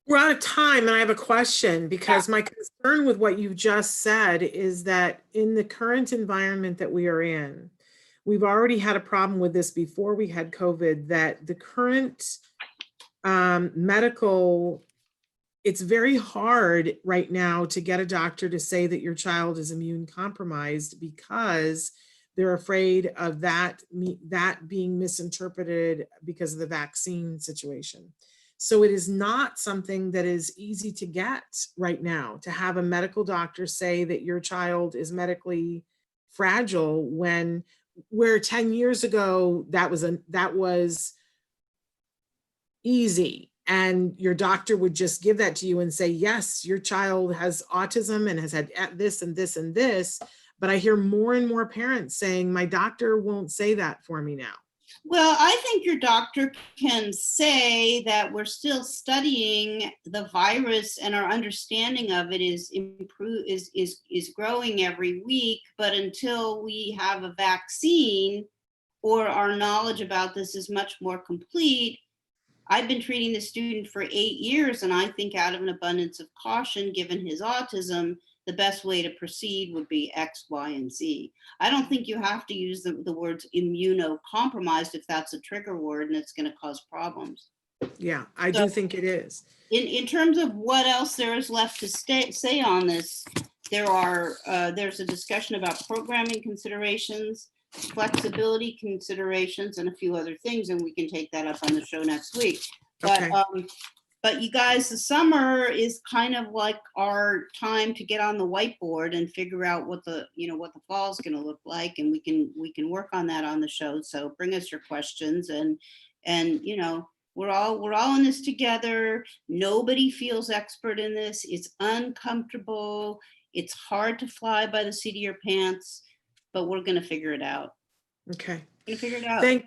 We're out of time, and I have a question because my concern with what you just said is that in the current environment that we are in, we've already had a problem with this before we had COVID, that the current medical, it's very hard right now to get a doctor to say that your child is immune compromised because they're afraid of that being misinterpreted because of the vaccine situation. So it is not something that is easy to get right now, to have a medical doctor say that your child is medically fragile where 10 years ago that was easy. And your doctor would just give that to you and say, yes, your child has autism and has had this and this and this. But I hear more and more parents saying, my doctor won't say that for me now. Well, I think your doctor can say that we're still studying the virus and our understanding of it is growing every week. But until we have a vaccine or our knowledge about this is much more complete, I've been treating this student for 8 years, and I think out of an abundance of caution, given his autism, the best way to proceed would be X, Y, and Z. I don't think you have to use the words immunocompromised if that's a trigger word and it's going to cause problems. Yeah, I do think it is. In terms of what else there is left to say on this, there's a discussion about programming considerations, flexibility considerations, and a few other things, and we can take that up on the show next week. Okay. But you guys, the summer is kind of like our time to get on the whiteboard and figure out what the fall is going to look like, and we can work on that on the show. So bring us your questions, and we're all in this together. Nobody feels expert in this. It's uncomfortable. It's hard to fly by the seat of your pants, but we're going to figure it out. Okay. We're going to figure it out.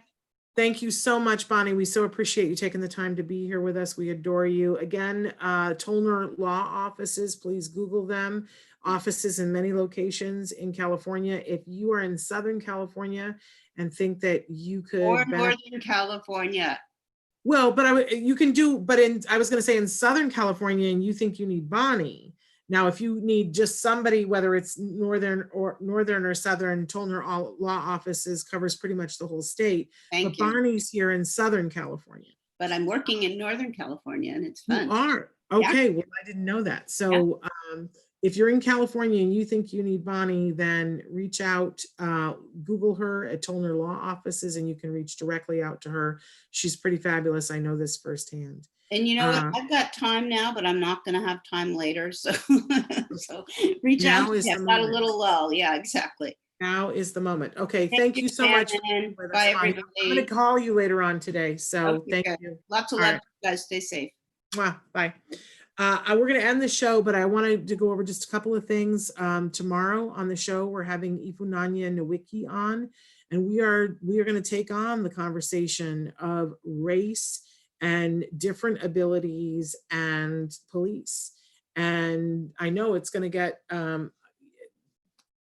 Thank you so much, Bonnie. We so appreciate you taking the time to be here with us. We adore you. Again, Tollner Law Offices, please Google them. Offices in many locations in California. If you are in Southern California and think that you could— Or Northern California. Well, but I was going to say in Southern California and you think you need Bonnie. Now, if you need just somebody, whether it's Northern or Southern, Tollner Law Offices covers pretty much the whole state. But Bonnie's here in Southern California. But I'm working in Northern California and it's fun. You are? Okay, yeah. Well, I didn't know that. So If you're in California and you think you need Bonnie, then reach out, Google her at Tollner Law Offices, and you can reach directly out to her. She's pretty fabulous. I know this firsthand. And you know what? Uh, I've got time now, but I'm not going to have time later. So, so reach out. Now is Yeah, the got a moment. little lull. Yeah, exactly. Now is the moment. Okay, thank you so much. Shannon. For Bye, I'm going to everybody. call you later on today. So Okay, thank good. you. Lots of All love, right. guys. Stay safe. Mwah. Bye. We're going to end the show, but I wanted to go over just a couple of things. Tomorrow on the show, we're having Ifunanya Nowicki on, and we are going to take on the conversation of race and different abilities and police. And I know it's going to get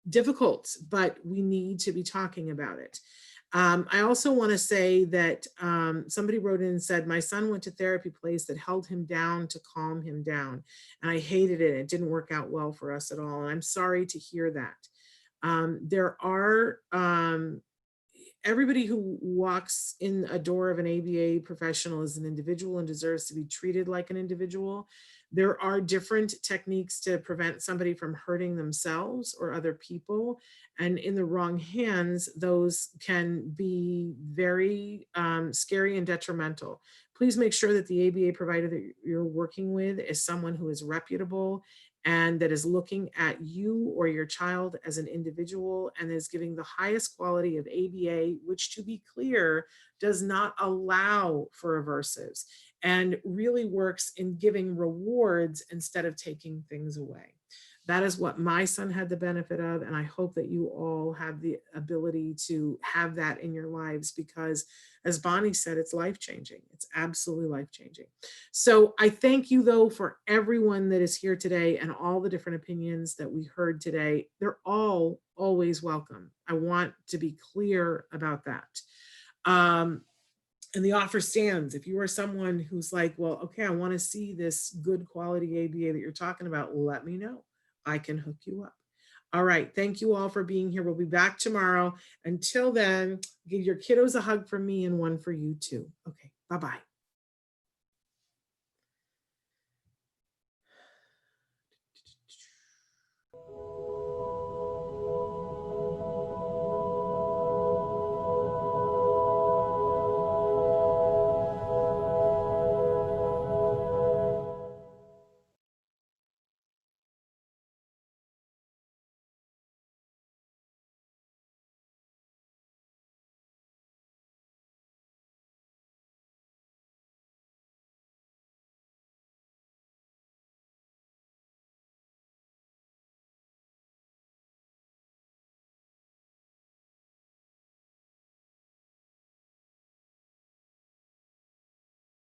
difficult, but we need to be talking about it. I also want to say that somebody wrote in and said, my son went to therapy place that held him down to calm him down. And I hated it. It didn't work out well for us at all. And I'm sorry to hear that. There are everybody who walks in a door of an ABA professional is an individual and deserves to be treated like an individual. There are different techniques to prevent somebody from hurting themselves or other people. And in the wrong hands, those can be very scary and detrimental. Please make sure that the ABA provider that you're working with is someone who is reputable and that is looking at you or your child as an individual and is giving the highest quality of ABA, which, to be clear, does not allow for aversives and really works in giving rewards instead of taking things away. That is what my son had the benefit of, and I hope that you all have the ability to have that in your lives because, as Bonnie said, it's life-changing. It's absolutely life-changing. So I thank you, though, for everyone that is here today and all the different opinions that we heard today. They're all always welcome. I want to be clear about that. And the offer stands. If you are someone who's like, well, okay, I want to see this good quality ABA that you're talking about, let me know. I can hook you up. All right. Thank you all for being here. We'll be back tomorrow. Until then, give your kiddos a hug from me and one for you too. Okay. Bye-bye.